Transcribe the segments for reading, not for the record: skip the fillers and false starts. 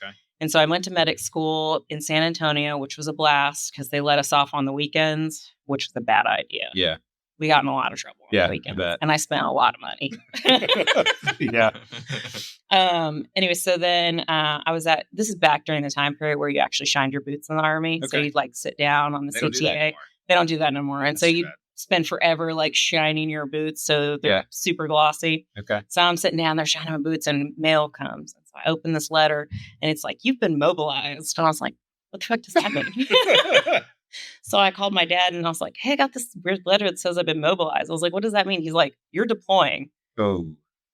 Okay. And so I went to medic school in San Antonio, which was a blast because they let us off on the weekends, which was a bad idea. Yeah. We got in a lot of trouble on the weekends. And I spent a lot of money. Yeah. Anyway, so then this is back during the time period where you actually shined your boots in the Army. Okay. So you'd like sit down on the CTA. They don't do that anymore. And so you spend forever like shining your boots so they're super glossy. Okay. So I'm sitting down there shining my boots and mail comes. And so I open this letter and it's like, you've been mobilized. And I was like, what the fuck does that mean? So I called my dad and I was like, hey, I got this weird letter that says I've been mobilized. I was like, what does that mean? He's like, you're deploying. Oh.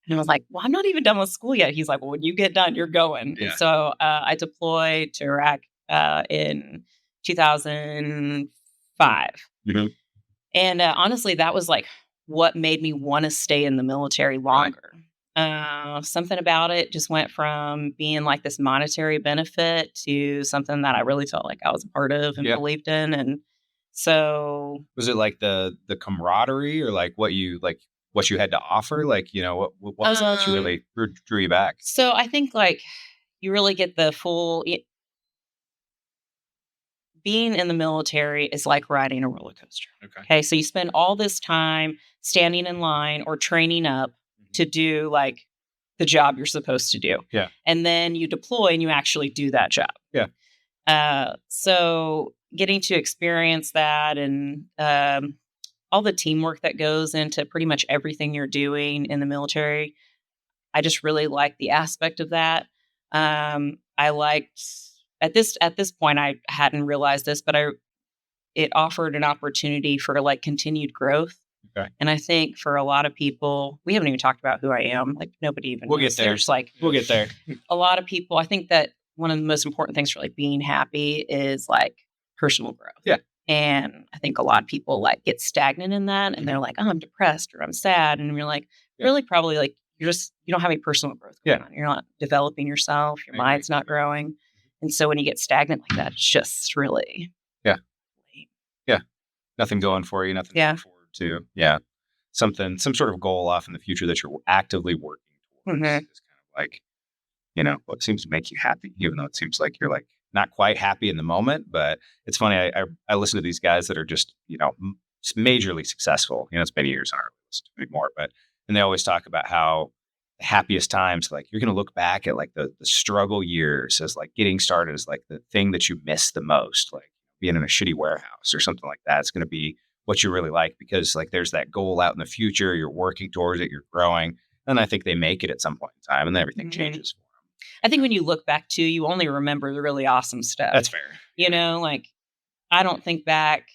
And I was like, well, I'm not even done with school yet. He's like, well, when you get done, you're going. Yeah. And so I deployed to Iraq in 2005. Mm-hmm. And honestly, that was like what made me want to stay in the military longer. Something about it just went from being like this monetary benefit to something that I really felt like I was a part of and believed in. And so was it like the camaraderie or like what you had to offer? Like, you know, what was that really drew you back? So I think like you really get the full being in the military is like riding a roller coaster. Okay. So you spend all this time standing in line or training up to do like the job you're supposed to do. Yeah. And then you deploy and you actually do that job. Yeah. So getting to experience that and all the teamwork that goes into pretty much everything you're doing in the military, I just really like the aspect of that. I liked at this point I hadn't realized this, but it offered an opportunity for like continued growth. Okay. And I think for a lot of people, we haven't even talked about who I am. Like nobody even We'll knows. get there. We'll get there. A lot of people, I think that one of the most important things for like being happy is like personal growth. Yeah. And I think a lot of people like get stagnant in that and they're like, oh, I'm depressed or I'm sad. And you're like, really probably like, you don't have any personal growth going on. You're not developing yourself. Your mind's not growing. And so when you get stagnant like that, it's just really lame. Yeah. Nothing going for you, nothing to look forward to. Yeah. Some sort of goal off in the future that you're actively working towards is kind of like, you know, what seems to make you happy, even though it seems like you're like not quite happy in the moment. But it's funny. I listen to these guys that are just, you know, majorly successful. You know, it's many years on our list anymore, and they always talk about how the happiest times, like you're going to look back at like the struggle years as like getting started as like the thing that you miss the most, like being in a shitty warehouse or something like that. It's going to be what you really like because like there's that goal out in the future. You're working towards it. You're growing. And I think they make it at some point in time and then everything changes for them. I think when you look back too, you only remember the really awesome stuff. That's fair. You know, like I don't think back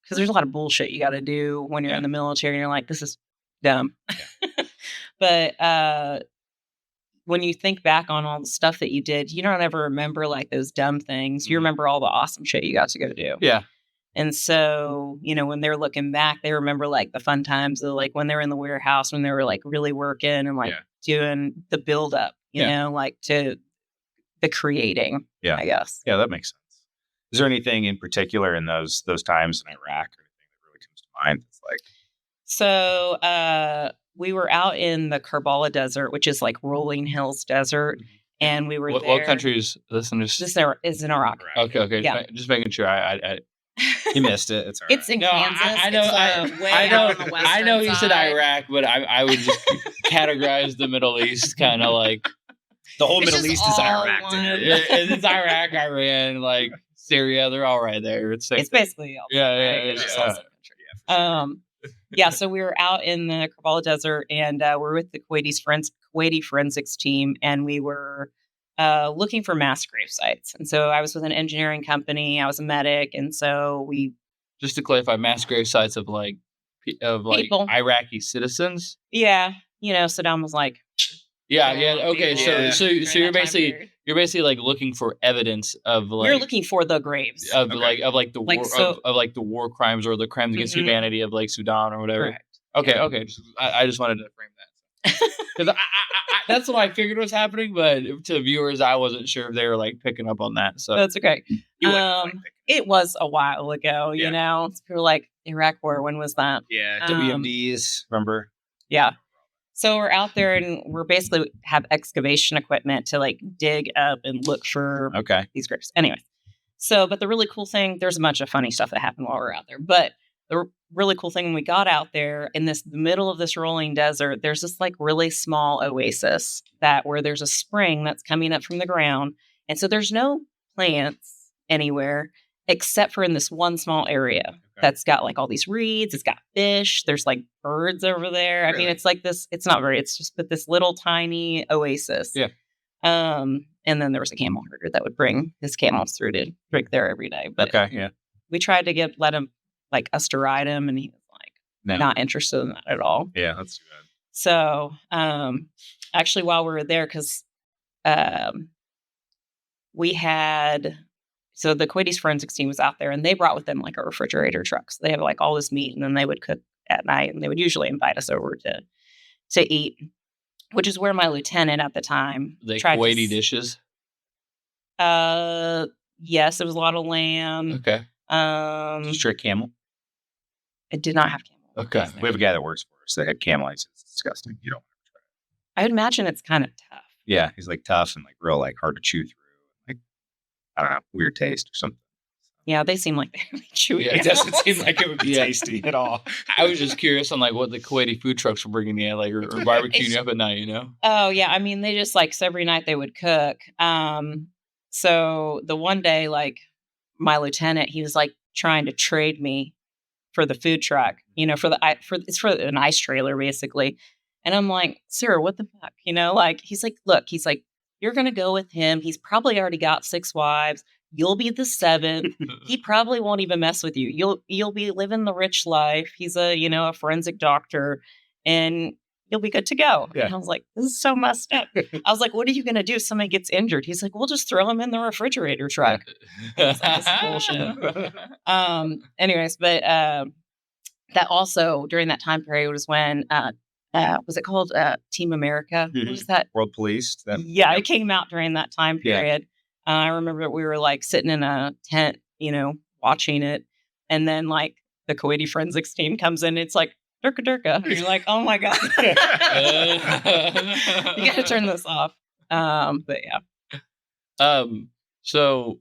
because there's a lot of bullshit you got to do when you're in the military and you're like, this is dumb. Yeah. But when you think back on all the stuff that you did, you don't ever remember like those dumb things. You remember all the awesome shit you got to go do. Yeah. And so, you know, when they're looking back, they remember like the fun times of like when they were in the warehouse, when they were like really working and like doing the build up, you know, like to the creating, I guess. Yeah, that makes sense. Is there anything in particular in those times in Iraq or anything that really comes to mind? It's like, so we were out in the Karbala Desert, which is like Rolling Hills Desert. And we were there. What country is this? This is in Iraq. Okay. Yeah. Just making sure. I you missed it. It's all right. It's in Kansas. I know. I know he said Iraq, but I would just categorize the Middle East kind of like the whole Middle East is Iraq. It's Iraq, Iran, like Syria. They're all right there. It's basically all so we were out in the Karbala Desert, and we're with the Kuwaiti forensics team, and we were looking for mass grave sites. And so I was with an engineering company. I was a medic, and so we. Just to clarify, mass grave sites of people. Iraqi citizens. Yeah, you know, Saddam was like. Yeah. Okay. So you're basically like looking for evidence of like we're looking for the graves of the war crimes or the crimes against humanity of like Sudan or whatever. Correct. Okay. I just wanted to frame that because that's what I figured was happening, but to viewers, I wasn't sure if they were like picking up on that. So that's okay. It was a while ago, you know. People were like Iraq War. When was that? Yeah, WMDs. Remember? Yeah. So we're out there and we're basically have excavation equipment to like dig up and look for these graves. Anyways, but the really cool thing, there's a bunch of funny stuff that happened while we were out there. But the really cool thing when we got out there in the middle of this rolling desert, there's this like really small oasis where there's a spring that's coming up from the ground. And so there's no plants anywhere except for in this one small area that's got like all these reeds. It's got fish. There's like birds over there. Really? I mean, it's like this. It's not very. It's just but this little tiny oasis. Yeah. And then there was a camel herder that would bring his camels through to drink there every day. But we tried to let him like us to ride him, and he was like not interested in that at all. Yeah, that's too bad. So actually, while we were there, because we had. So the Kuwaitis forensics team was out there and they brought with them like a refrigerator truck. So they have like all this meat and then they would cook at night and they would usually invite us over to eat, which is where my lieutenant at the time. The Kuwaiti dishes? Yes, it was a lot of lamb. Okay. Straight camel? It did not have camel. Okay. We have a guy that works for us that had camel ice. It's disgusting. You don't want to try it. I would imagine it's kind of tough. Yeah, he's like tough and like real like hard to chew through. Like, I don't know, weird taste or something. Yeah, they seem like they're really chewy. Yeah, it doesn't seem like it would be tasty at all. I was just curious on like what the Kuwaiti food trucks were bringing in, like or barbecuing up at night, you know? Oh yeah, I mean they just like so every night they would cook. So the one day, like my lieutenant, he was like trying to trade me for the food truck, you know, it's for an ice trailer basically. And I'm like, sir, what the fuck, you know? Like he's like, look, you're gonna go with him. He's probably already got 6 wives. You'll be the 7th. He probably won't even mess with you. You'll be living the rich life. He's a forensic doctor, and you'll be good to go. Yeah. And I was like, this is so messed up. I was like, what are you going to do if somebody gets injured? He's like, we'll just throw him in the refrigerator truck. Like, this is bullshit. Anyways, but that also during that time period was when was it called Team America? Mm-hmm. What was that? World Police. It came out during that time period. Yeah. I remember we were like sitting in a tent, watching it. And then like the Kuwaiti forensics team comes in. It's like, Durka Durka. And you're like, oh my God. You got to turn this off. But yeah. So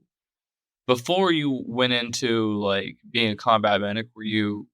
before you went into like being a combat medic, were you